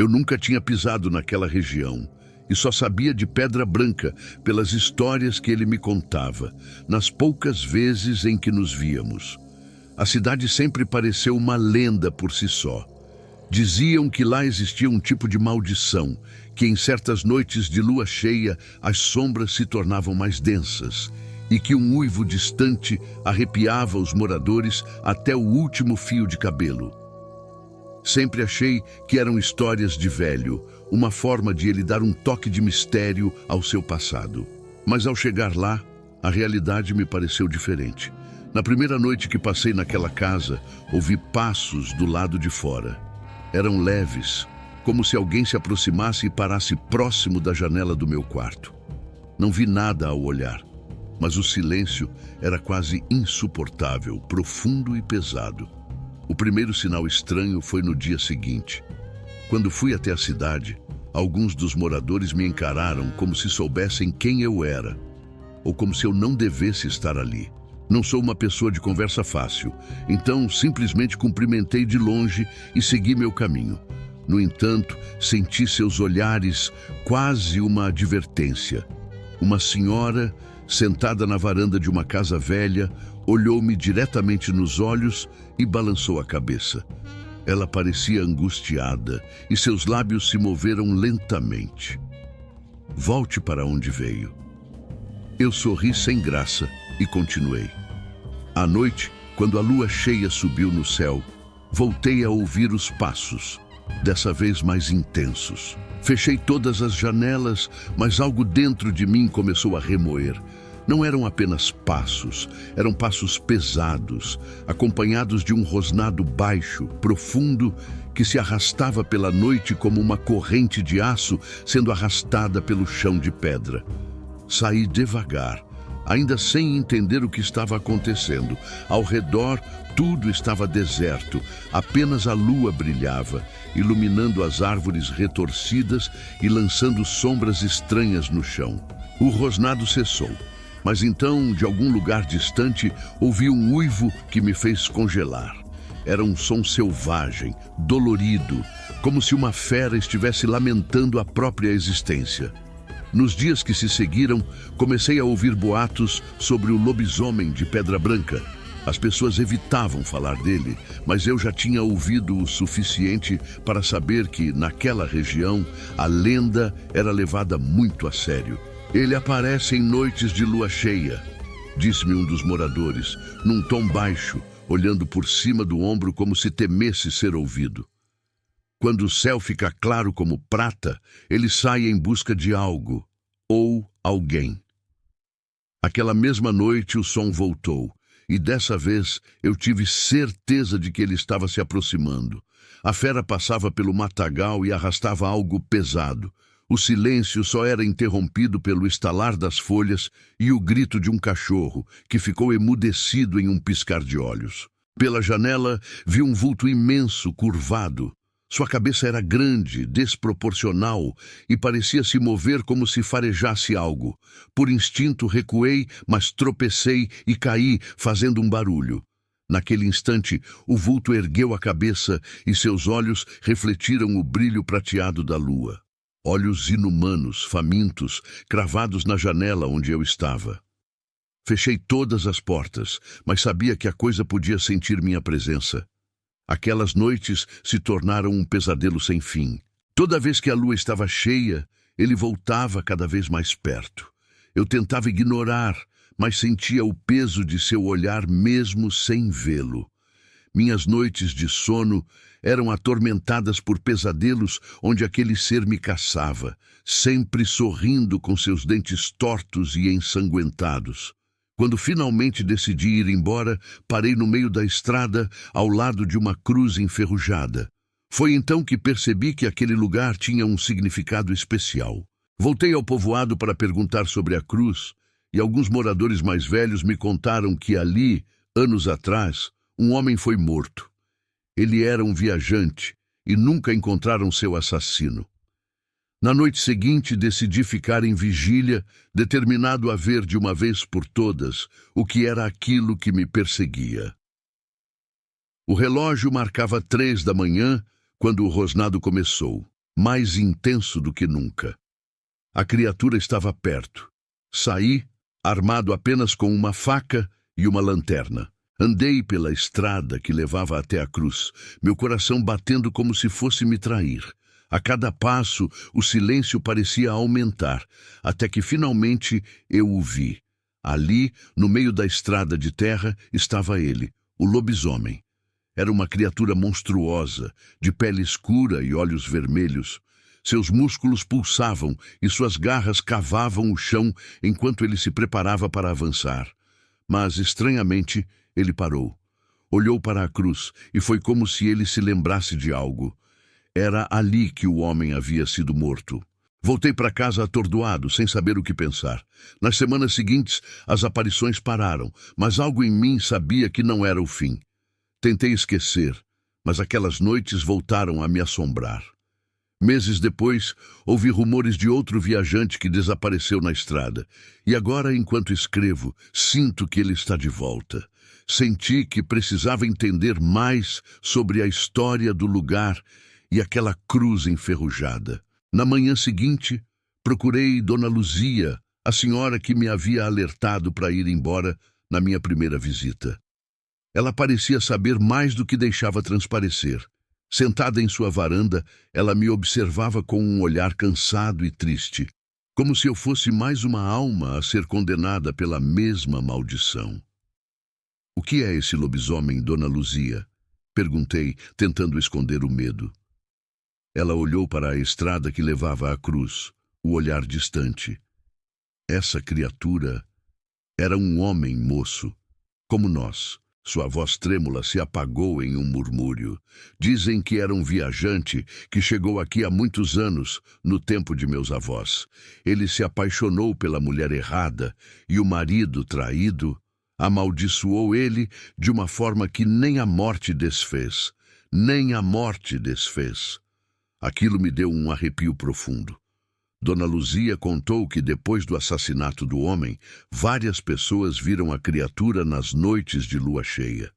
Eu nunca tinha pisado naquela região e só sabia de Pedra Branca pelas histórias que ele me contava, nas poucas vezes em que nos víamos. A cidade sempre pareceu uma lenda por si só. Diziam que lá existia um tipo de maldição, que em certas noites de lua cheia as sombras se tornavam mais densas e que um uivo distante arrepiava os moradores até o último fio de cabelo. Sempre achei que eram histórias de velho, uma forma de ele dar um toque de mistério ao seu passado. Mas ao chegar lá, a realidade me pareceu diferente. Na primeira noite que passei naquela casa, ouvi passos do lado de fora. Eram leves, como se alguém se aproximasse e parasse próximo da janela do meu quarto. Não vi nada ao olhar, mas o silêncio era quase insuportável, profundo e pesado. O primeiro sinal estranho foi no dia seguinte. Quando fui até a cidade, alguns dos moradores me encararam como se soubessem quem eu era, ou como se eu não devesse estar ali. Não sou uma pessoa de conversa fácil, então simplesmente cumprimentei de longe e segui meu caminho. No entanto, senti seus olhares quase uma advertência. Uma senhora, sentada na varanda de uma casa velha, olhou-me diretamente nos olhos e balançou a cabeça. Ela parecia angustiada e seus lábios se moveram lentamente. Volte para onde veio. Eu sorri sem graça e continuei. À noite, quando a lua cheia subiu no céu, voltei a ouvir os passos, dessa vez mais intensos. Fechei todas as janelas, mas algo dentro de mim começou a remoer. Não eram apenas passos, eram passos pesados, acompanhados de um rosnado baixo, profundo, que se arrastava pela noite como uma corrente de aço sendo arrastada pelo chão de pedra. Saí devagar, ainda sem entender o que estava acontecendo. Ao redor, tudo estava deserto, apenas a lua brilhava, iluminando as árvores retorcidas e lançando sombras estranhas no chão. O rosnado cessou, mas então, de algum lugar distante, ouvi um uivo que me fez congelar. Era um som selvagem, dolorido, como se uma fera estivesse lamentando a própria existência. Nos dias que se seguiram, comecei a ouvir boatos sobre o lobisomem de Pedra Branca. As pessoas evitavam falar dele, mas eu já tinha ouvido o suficiente para saber que, naquela região, a lenda era levada muito a sério. Ele aparece em noites de lua cheia, disse-me um dos moradores, num tom baixo, olhando por cima do ombro como se temesse ser ouvido. Quando o céu fica claro como prata, ele sai em busca de algo, ou alguém. Aquela mesma noite o som voltou, e dessa vez eu tive certeza de que ele estava se aproximando. A fera passava pelo matagal e arrastava algo pesado. O silêncio só era interrompido pelo estalar das folhas e o grito de um cachorro, que ficou emudecido em um piscar de olhos. Pela janela, vi um vulto imenso, curvado. Sua cabeça era grande, desproporcional, e parecia se mover como se farejasse algo. Por instinto recuei, mas tropecei e caí, fazendo um barulho. Naquele instante, o vulto ergueu a cabeça e seus olhos refletiram o brilho prateado da lua. Olhos inumanos, famintos, cravados na janela onde eu estava. Fechei todas as portas, mas sabia que a coisa podia sentir minha presença. Aquelas noites se tornaram um pesadelo sem fim. Toda vez que a lua estava cheia, ele voltava cada vez mais perto. Eu tentava ignorar, mas sentia o peso de seu olhar mesmo sem vê-lo. Minhas noites de sono eram atormentadas por pesadelos onde aquele ser me caçava, sempre sorrindo com seus dentes tortos e ensanguentados. Quando finalmente decidi ir embora, parei no meio da estrada, ao lado de uma cruz enferrujada. Foi então que percebi que aquele lugar tinha um significado especial. Voltei ao povoado para perguntar sobre a cruz, e alguns moradores mais velhos me contaram que ali, anos atrás, um homem foi morto. Ele era um viajante e nunca encontraram seu assassino. Na noite seguinte, decidi ficar em vigília, determinado a ver de uma vez por todas o que era aquilo que me perseguia. O relógio marcava 3 da manhã quando o rosnado começou. mais intenso do que nunca. A criatura estava perto. Saí, armado apenas com uma faca e uma lanterna. Andei pela estrada que levava até a cruz, meu coração batendo como se fosse me trair. A cada passo, o silêncio parecia aumentar, até que finalmente eu o vi. Ali, no meio da estrada de terra, estava ele, o lobisomem. Era uma criatura monstruosa, de pele escura e olhos vermelhos. Seus músculos pulsavam e suas garras cavavam o chão enquanto ele se preparava para avançar. Mas, estranhamente, ele parou. Olhou para a cruz e foi como se ele se lembrasse de algo. Era ali que o homem havia sido morto. Voltei para casa atordoado, sem saber o que pensar. Nas semanas seguintes, as aparições pararam, mas algo em mim sabia que não era o fim. Tentei esquecer, mas aquelas noites voltaram a me assombrar. Meses depois, ouvi rumores de outro viajante que desapareceu na estrada. E agora, enquanto escrevo, sinto que ele está de volta. Senti que precisava entender mais sobre a história do lugar e aquela cruz enferrujada. Na manhã seguinte, procurei Dona Luzia, a senhora que me havia alertado para ir embora na minha primeira visita. Ela parecia saber mais do que deixava transparecer. Sentada em sua varanda, ela me observava com um olhar cansado e triste, como se eu fosse mais uma alma a ser condenada pela mesma maldição. "O que é esse lobisomem, Dona Luzia?" perguntei, tentando esconder o medo. Ela olhou para a estrada que levava à cruz, o olhar distante. Essa criatura era um homem moço, como nós. Sua voz trêmula se apagou em um murmúrio. Dizem que era um viajante que chegou aqui há muitos anos, no tempo de meus avós. Ele se apaixonou pela mulher errada e o marido traído amaldiçoou ele de uma forma que nem a morte desfez. Nem a morte desfez. Aquilo me deu um arrepio profundo. Dona Luzia contou que depois do assassinato do homem, várias pessoas viram a criatura nas noites de lua cheia.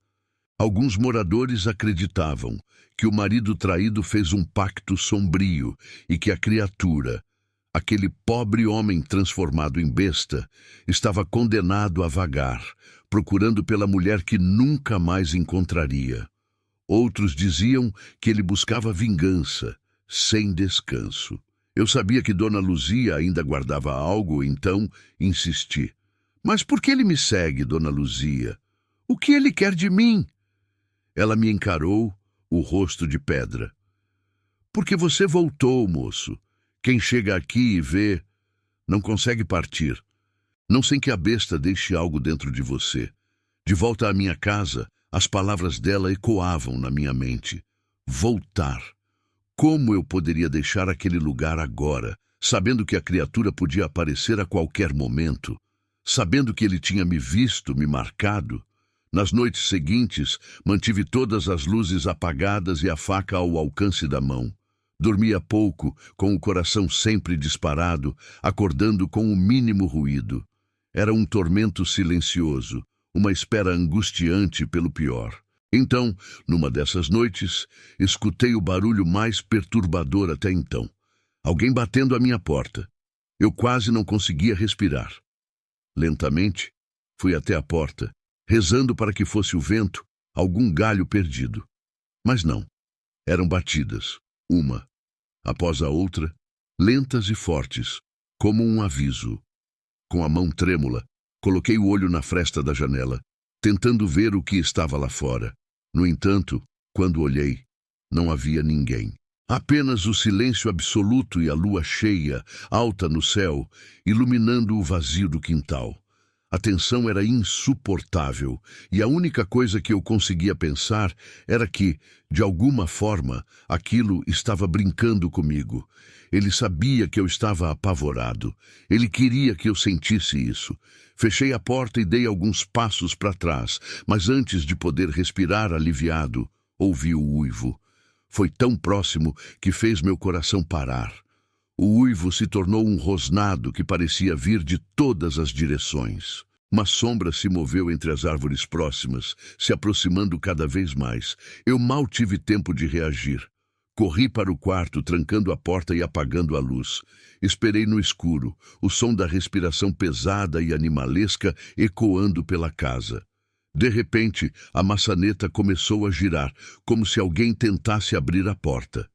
Alguns moradores acreditavam que o marido traído fez um pacto sombrio e que a criatura, aquele pobre homem transformado em besta, estava condenado a vagar, procurando pela mulher que nunca mais encontraria. Outros diziam que ele buscava vingança, sem descanso. Eu sabia que Dona Luzia ainda guardava algo, então insisti. "Mas por que ele me segue, Dona Luzia? O que ele quer de mim?" Ela me encarou, o rosto de pedra. "Porque você voltou, moço. Quem chega aqui e vê, não consegue partir. Não sem que a besta deixe algo dentro de você." De volta à minha casa, as palavras dela ecoavam na minha mente. Voltar. Como eu poderia deixar aquele lugar agora, sabendo que a criatura podia aparecer a qualquer momento, sabendo que ele tinha me visto, me marcado? Nas noites seguintes, mantive todas as luzes apagadas e a faca ao alcance da mão. Dormia pouco, com o coração sempre disparado, acordando com o mínimo ruído. Era um tormento silencioso, uma espera angustiante pelo pior. Então, numa dessas noites, escutei o barulho mais perturbador até então. Alguém batendo à minha porta. Eu quase não conseguia respirar. Lentamente, fui até a porta, rezando para que fosse o vento, algum galho perdido. Mas não. Eram batidas, uma após a outra, lentas e fortes, como um aviso. Com a mão trêmula, coloquei o olho na fresta da janela, tentando ver o que estava lá fora. No entanto, quando olhei, não havia ninguém. Apenas o silêncio absoluto e a lua cheia, alta no céu, iluminando o vazio do quintal. A tensão era insuportável, e a única coisa que eu conseguia pensar era que, de alguma forma, aquilo estava brincando comigo. Ele sabia que eu estava apavorado. Ele queria que eu sentisse isso. Fechei a porta e dei alguns passos para trás, mas antes de poder respirar aliviado, ouvi o uivo. Foi tão próximo que fez meu coração parar. O uivo se tornou um rosnado que parecia vir de todas as direções. Uma sombra se moveu entre as árvores próximas, se aproximando cada vez mais. Eu mal tive tempo de reagir. Corri para o quarto, trancando a porta e apagando a luz. Esperei no escuro, o som da respiração pesada e animalesca ecoando pela casa. De repente, a maçaneta começou a girar, como se alguém tentasse abrir a porta.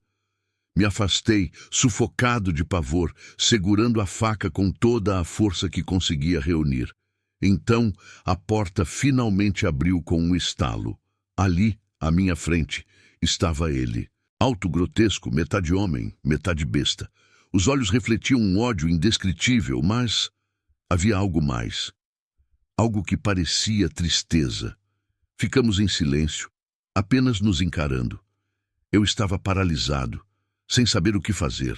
Me afastei, sufocado de pavor, segurando a faca com toda a força que conseguia reunir. Então, a porta finalmente abriu com um estalo. Ali, à minha frente, estava ele. Alto, grotesco, metade homem, metade besta. Os olhos refletiam um ódio indescritível, mas havia algo mais. Algo que parecia tristeza. Ficamos em silêncio, apenas nos encarando. Eu estava paralisado, sem saber o que fazer.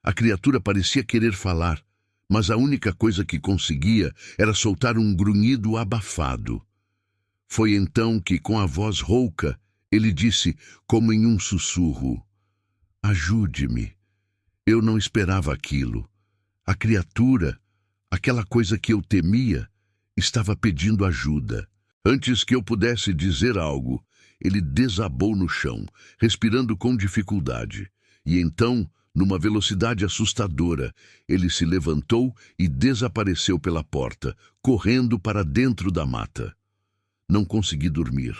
A criatura parecia querer falar, mas a única coisa que conseguia era soltar um grunhido abafado. Foi então que, com a voz rouca, ele disse, como em um sussurro: "Ajude-me." Eu não esperava aquilo. A criatura, aquela coisa que eu temia, estava pedindo ajuda. Antes que eu pudesse dizer algo, ele desabou no chão, respirando com dificuldade. E então, numa velocidade assustadora, ele se levantou e desapareceu pela porta, correndo para dentro da mata. Não consegui dormir.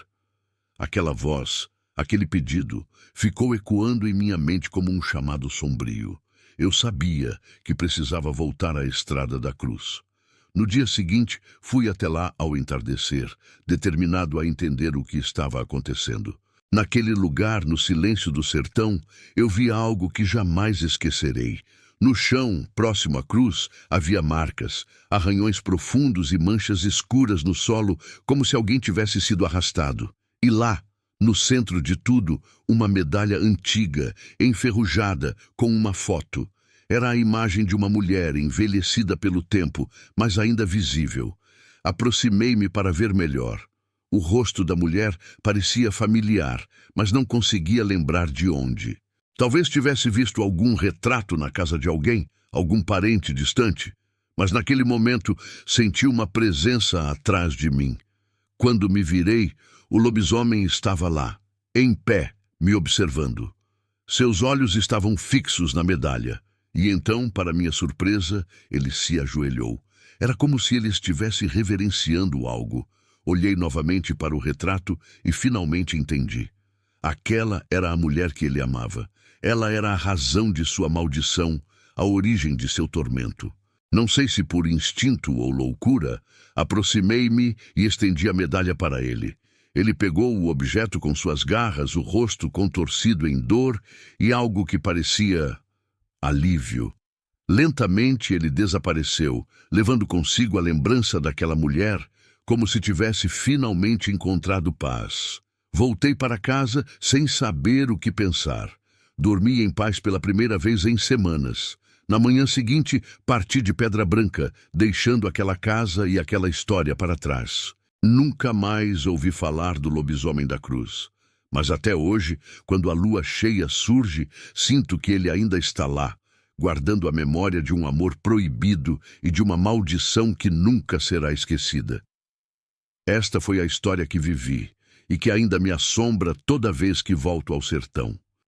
Aquela voz, aquele pedido, ficou ecoando em minha mente como um chamado sombrio. Eu sabia que precisava voltar à estrada da cruz. No dia seguinte, fui até lá ao entardecer, determinado a entender o que estava acontecendo. Naquele lugar, no silêncio do sertão, eu vi algo que jamais esquecerei. No chão, próximo à cruz, havia marcas, arranhões profundos e manchas escuras no solo, como se alguém tivesse sido arrastado. E lá, no centro de tudo, uma medalha antiga, enferrujada, com uma foto. Era a imagem de uma mulher envelhecida pelo tempo, mas ainda visível. Aproximei-me para ver melhor. O rosto da mulher parecia familiar, mas não conseguia lembrar de onde. Talvez tivesse visto algum retrato na casa de alguém, algum parente distante, mas naquele momento senti uma presença atrás de mim. Quando me virei, o lobisomem estava lá, em pé, me observando. Seus olhos estavam fixos na medalha, e então, para minha surpresa, ele se ajoelhou. Era como se ele estivesse reverenciando algo. Olhei novamente para o retrato e finalmente entendi. Aquela era a mulher que ele amava. Ela era a razão de sua maldição, a origem de seu tormento. Não sei se por instinto ou loucura, aproximei-me e estendi a medalha para ele. Ele pegou o objeto com suas garras, o rosto contorcido em dor e algo que parecia alívio. Lentamente ele desapareceu, levando consigo a lembrança daquela mulher, como se tivesse finalmente encontrado paz. Voltei para casa sem saber o que pensar. Dormi em paz pela primeira vez em semanas. Na manhã seguinte, parti de Pedra Branca, deixando aquela casa e aquela história para trás. Nunca mais ouvi falar do lobisomem da cruz. Mas até hoje, quando a lua cheia surge, sinto que ele ainda está lá, guardando a memória de um amor proibido e de uma maldição que nunca será esquecida. Esta foi a história que vivi e que ainda me assombra toda vez que volto ao sertão.